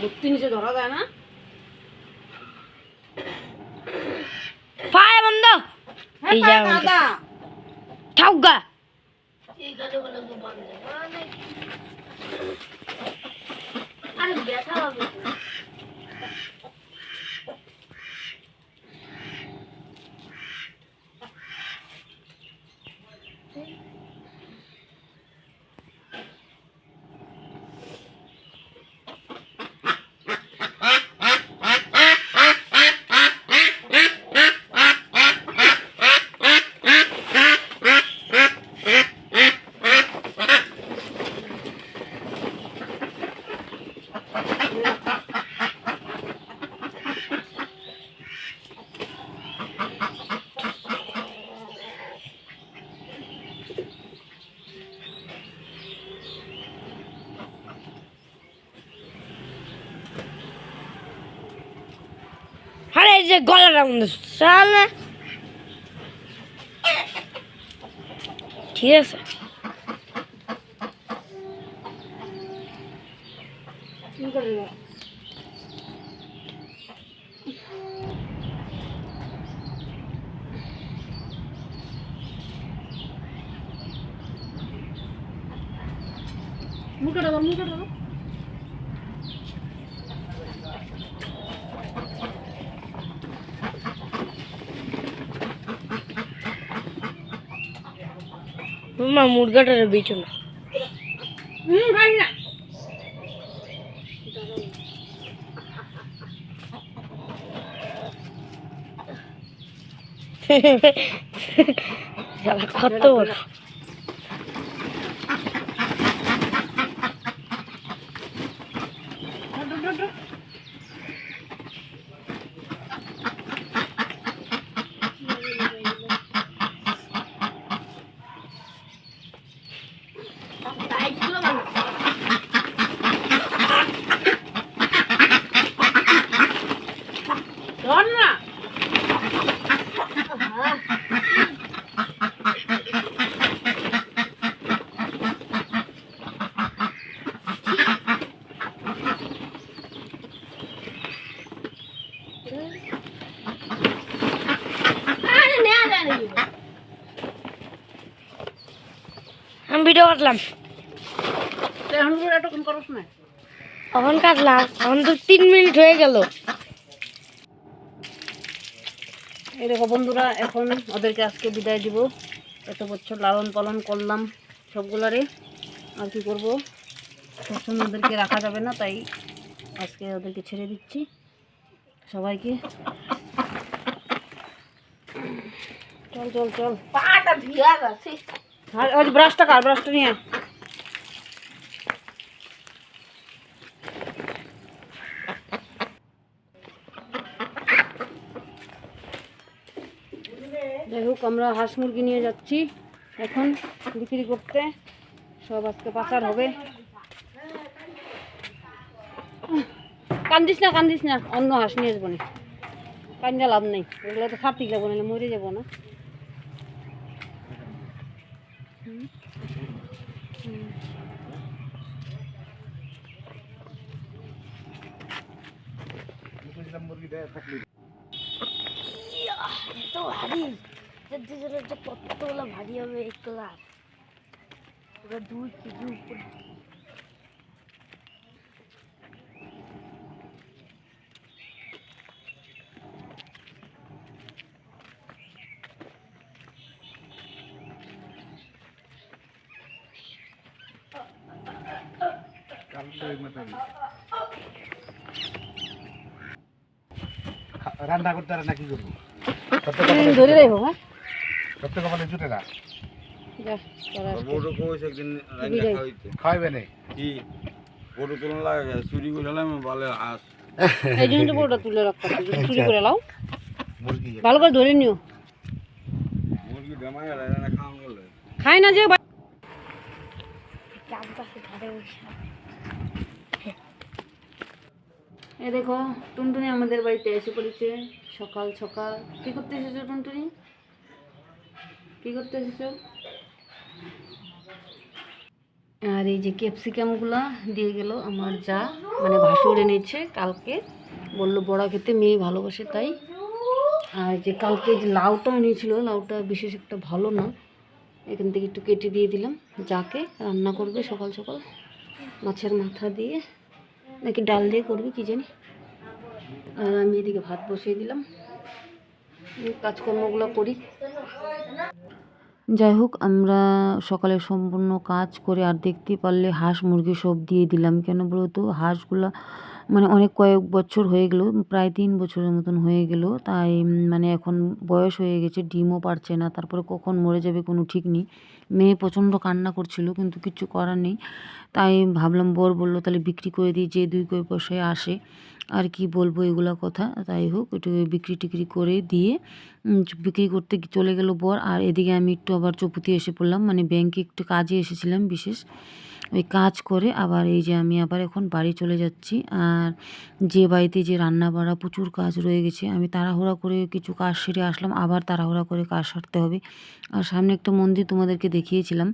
ভর্তি নিচে ধরা যায় না। পায় বন্ধ এই যা দাদা ঠাউগা এই গাড়িগুলো তো বন্ধ আরে ব্যথা হবে। আরে যে গলাটা মধ্যে চাল না ঠিক আছে। মুখটা মুখটা মা মুরগাটার বিচু না খাই না কত বড় আমি ভিডিও কাটলাম এখন কাটলাম এখন তো 3 মিনিট হয়ে গেল। এই দেখো বন্ধুরা, এখন ওদেরকে আজকে বিদায় দিব। এত বছর লালন পালন করলাম সবগুলারে, আর কি করবো, সবসময় ওদেরকে রাখা যাবে না, তাই আজকে ওদেরকে ছেড়ে দিচ্ছি সবাইকে। চল চল চল, পাটা ভিজা আছে। আর ওই ব্রাশটা কার, ব্রাশটা নিয়ে যাই হোক, আমরা হাঁস মুরগি নিয়ে যাচ্ছি এখন বিক্রি করতে। সব আজকে পাচার হবে। কান্দিস না, অন্য হাঁস নিয়ে যাবো না, কান্দা লাভ নেই, এগুলো তো খাতি যাবো না, মরে যাবো না। তো ভারী কতগুলো ভারী হবে একলা, পুরো 2 কেজি উপরে। রান্না করতে আর না কি করবো, ধরে রাখো। হ্যাঁ, সত্য কপালে জুটে না, খাওয়াইবে না কি ফটো তোলা লাগে, চুরি করে ভালো হাঁস এই জন্য তো পুরোটা তুলে রাখতে হবে, যদি চুরি করে লাও মুরগি ভালো করে ধরে নিও। মুরগি বেমায় খাওয়ান করলে খাই না যে এ দেখো, টুনটুনি আমাদের বাড়িতে এসে পড়েছে সকাল সকাল। কি করতে এসেছো টুনটুনি, কি করতে এসেছো? আর এই যে ক্যাপসিকামগুলো দিয়ে গেল আমার যা, মানে ভাসুর এনেছে কালকে, বললো বড়া খেতে মেয়ে ভালোবাসে তাই। আর যে কালকে যে লাউটা এনেছিল, লাউটা বিশেষ একটা ভালো না, এখান থেকে একটু কেটে দিয়ে দিলাম। যাকে রান্না করবে সকাল সকাল মাছের মাথা দিয়ে নাকি ডাল দিয়ে করবে কি জানি। আর আমি এদিকে ভাত বসিয়ে দিলাম, কাজকর্মগুলো করি। যাই হোক, আমরা সকালে সম্পূর্ণ কাজ করে আর দেখতে পারলে হাঁস মুরগি সব দিয়ে দিলাম। কেন বলো তো, হাঁসগুলা মানে অনেক কয়েক বছর হয়ে গেল, প্রায় 3 বছরের মতন হয়ে গেল, তাই মানে এখন বয়স হয়ে গেছে, ডিমও পারছে না, তারপরে কখন মরে যাবে কোনো ঠিক নেই। মেয়ে প্রচণ্ড কান্না করছিল কিন্তু কিছু করার নেই, তাই ভাবলাম বর বললো তাহলে বিক্রি করে দিই, যে 2 পয়সায় আসে। আর কি বলবো এগুলা কথা, তাই হোক একটু বিক্রি টিক্রি করে দিয়ে বিক্রি করতে চলে গেল বর। আর এদিকে আমি একটু আবার চপুতি এসে পড়লাম, মানে ব্যাংকে একটু কাজে এসেছিলাম বিশেষ, ওই কাজ করে আবার এই যে আমি আবার এখন বাড়ি চলে যাচ্ছি। আর যে বাড়িতে যে রান্না বাড়া প্রচুর কাজ রয়ে গেছে, আমি তাড়াহুড়া করে কিছু কাজ সেরে আসলাম, আবার তাড়াহুড়া করে কাজ সারতে হবে। আর সামনে একটা মন্দির তোমাদেরকে দেখিয়েছিলাম,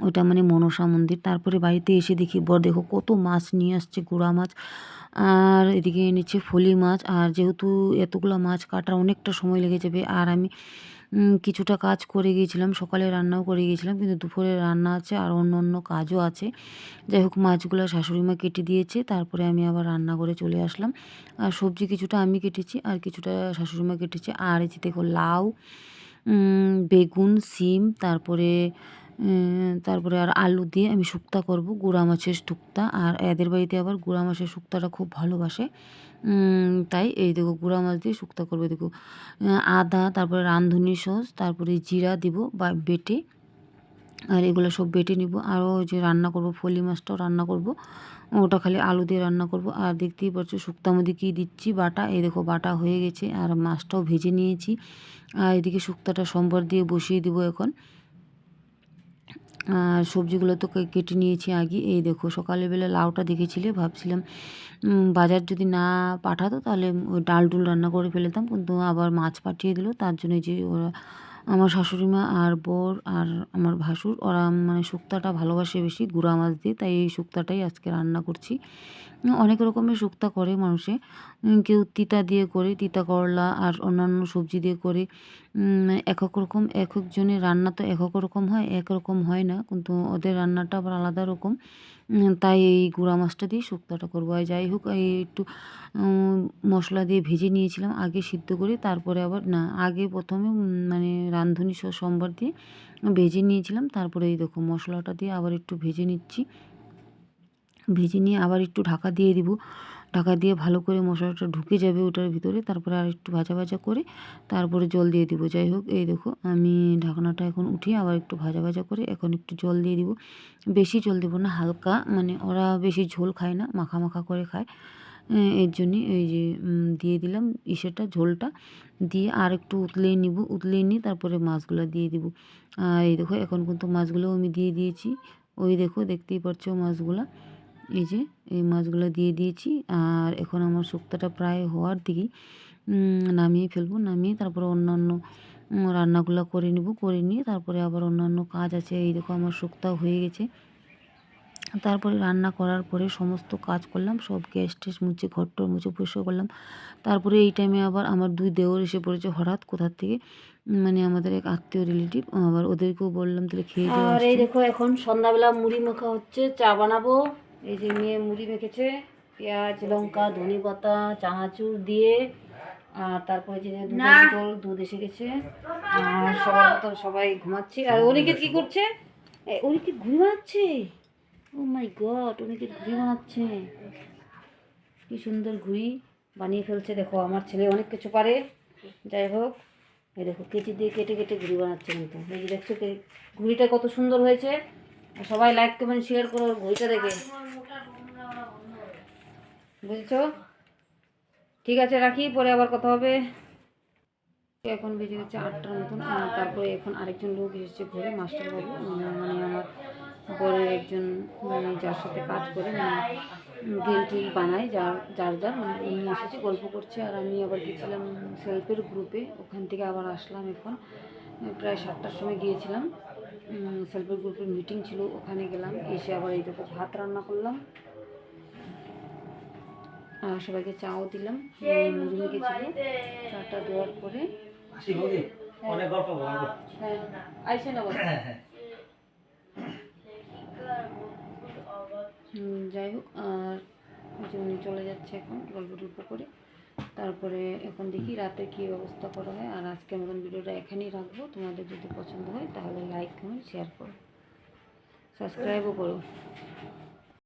ওটা মানে মনসা মন্দির। তারপরে বাড়িতে এসে দেখি বর দেখো কত মাছ নিয়ে আসছে, গুড়া মাছ, আর এদিকে এনেছে ফলি মাছ। আর যেহেতু এতগুলো মাছ কাটার অনেকটা সময় লেগে যাবে, আর আমি কিছুটা কাজ করে গিয়েছিলাম, সকালে রান্নাও করে গিয়েছিলাম, কিন্তু দুপুরে রান্না আছে আর অন্য অন্য কাজও আছে। যাই হোক, মাছগুলো শাশুড়িমা কেটে দিয়েছে, তারপরে আমি আবার রান্না করে চলে আসলাম। আর সবজি কিছুটা আমি কেটেছি আর কিছুটা শাশুড়িমা কেটেছে। আর এই যে দেখো লাউ, বেগুন, সিম, তারপরে আর আলু দিয়ে আমি শুক্তা করব, গুঁড়া মাছের শুক্তা। আর এদের বাড়িতে আবার গুঁড়া মাছের শুক্তাটা খুব ভালোবাসে, তাই এই দেখো গুঁড়া মাছ দিয়ে শুক্তা করবে। দেখো আদা, তারপরে রাঁধুনি সস, তারপরে জিরা দিব বা বেটে, আর এগুলো সব বেটে নিব। আরও যে রান্না করব ফলি মাছটাও রান্না করব, ওটা খালি আলু দিয়ে রান্না করব। আর দেখতেই পাচ্ছ শুক্তার মধ্যে কী দিচ্ছি, বাটা, এই দেখো বাটা হয়ে গেছে, আর মাছটাও ভেজে নিয়েছি। আর এদিকে শুক্তাটা সম্বর দিয়ে বসিয়ে দিব এখন। আর সবজিগুলো তো কেটে নিয়েছি আগে। এই দেখো সকালবেলা লাউটা দেখেছিলে, ভাবছিলাম বাজার যদি না পাঠাতো তাহলে ওই ডাল ডুল রান্না করে ফেলতাম, কিন্তু আবার মাছ পাঠিয়ে দিল। তার জন্য যে ওরা আমার শাশুড়িমা আর বর আর আমার ভাসুর, ওরা মানে শুক্তাটা ভালোবাসে বেশি গুঁড়া মাছ দিয়ে, তাই এই শুক্তাটাই আজকে রান্না করছি। অনেক রকমের শুক্তা করে মানুষে, কেউ তিতা দিয়ে করে, তিতা করলা আর অন্যান্য সবজি দিয়ে করে, এক এক রকম, এক একজনের রান্না তো এক এক রকম হয়, একরকম হয় না, কিন্তু ওদের রান্নাটা আবার আলাদা রকম। তাই এই গুঁড়া মাছটা দিয়ে শুক্তাটা করবো। আর যাই হোক, এই একটু মশলা দিয়ে ভেজে নিয়েছিলাম আগে সিদ্ধ করে, তারপরে আবার না, আগে প্রথমে মানে রাঁধুনি সম্বর দিয়ে ভেজে নিয়েছিলাম, তারপরে এই দেখো মশলাটা দিয়ে আবার একটু ভেজে নিচ্ছি। ভেজে নিয়ে আবার একটু ঢাকা দিয়ে দিব, ঢাকা দিয়ে ভালো করে মশলাটা ঢুকে যাবে ওটার ভিতরে, তারপরে আর একটু ভাজা ভাজা করে তারপরে জল দিয়ে দিব। যাই হোক, এই দেখো আমি ঢাকনাটা এখন উঠিয়ে আবার একটু ভাজা ভাজা করে এখন একটু জল দিয়ে দিব। বেশি জল দেবো না, হালকা, মানে ওরা বেশি ঝোল খায় না, মাখা মাখা করে খায়, এর জন্যে এই যে দিয়ে দিলাম ইসেটা, ঝোলটা দিয়ে আর একটু উতলিয়ে নিব, উতলিয়ে নিয়ে তারপরে মাছগুলো দিয়ে দিব। আর এই দেখো এখন কিন্তু মাছগুলো আমি দিয়ে দিয়েছি, ওই দেখো দেখতেই পাচ্ছ মাছগুলা, এই যে এই মাছগুলো দিয়ে দিয়েছি। আর এখন আমার শুক্তাটা প্রায় হওয়ার দিকেই, নামিয়ে ফেলবো, নামিয়ে তারপরে অন্যান্য রান্নাগুলো করে নিব, করে নিয়ে তারপরে আবার অন্যান্য কাজ আছে। এই দেখো আমার শুক্তা হয়ে গেছে। তারপরে রান্না করার পরে সমস্ত কাজ করলাম, সব গ্যাস ট্যাস মুছে ঘর টর মুছে পরিষ্কার করলাম। তারপরে এই টাইমে আবার আমার 2 দেওর এসে পড়েছে হঠাৎ কোথার থেকে, মানে আমাদের এক আত্মীয় রিলেটিভ, আবার ওদেরকেও বললাম তাহলে খেয়ে দিয়ে। আর এই দেখো এখন সন্ধ্যাবেলা মুড়ি মাখা হচ্ছে, চা বানাবো। এই যে মেয়ে মুড়ি মেখেছে, পেঁয়াজ, লঙ্কা, ধনে পাতা, চানাচুর দিয়ে। আর তারপরে যে দুধের বোতল, দুধ এসে গেছে। আর সবার মতো সবাই ঘুমাচ্ছি। আর অনিকেত কি করছে? অনিকেত ঘুরে বানাচ্ছে, ও মাই গড, অনিকেত ঘুড়ি বানাচ্ছে, কি সুন্দর ঘুড়ি বানিয়ে ফেলছে। দেখো আমার ছেলে অনেক কিছু পারে। যাই হোক, এই দেখো কেচি দিয়ে কেটে কেটে ঘুড়ি বানাচ্ছে, কিন্তু এই যে দেখছো ঘুড়িটা কত সুন্দর হয়েছে। সবাই লাইক কমেন্ট শেয়ার করো ঘুড়িটা দেখে, বুঝছো? ঠিক আছে, রাখি, পরে আবার কথা হবে। এখন বেজে গেছে 8টার মতন। তারপরে এখন আরেকজন লোক এসেছে ঘরে, মাস্টারবাবু, মানে আমার বরের একজন, মানে যার সাথে কাজ করে, মানে গ্রিল টিল বানায়, যার মানে উনি এসেছে, গল্প করছে। আর আমি আবার গেছিলাম সেলফের গ্রুপে, ওখান থেকে আবার আসলাম এখন, প্রায় 7টার সময় গিয়েছিলাম। সেলফ হেল্প গ্রুপের মিটিং ছিল, ওখানে গেলাম, এসে আবার এই দেখো ভাত রান্না করলাম, আর সবাইকে চাও দিলাম, মুরগিকে ছিল চাটা দেওয়ার পরে হ্যাঁ আইসে না বলো। যাই হোক, আর ওই যে উনি চলে যাচ্ছে এখন গল্প টল্প করে, তারপরে এখন দেখি রাতে কী ব্যবস্থা করা হয়। আর আজকে মতন ভিডিওটা এখানেই রাখবো। তোমাদের যদি পছন্দ হয় তাহলে লাইক কমেন্ট শেয়ার করো, সাবস্ক্রাইবও করো।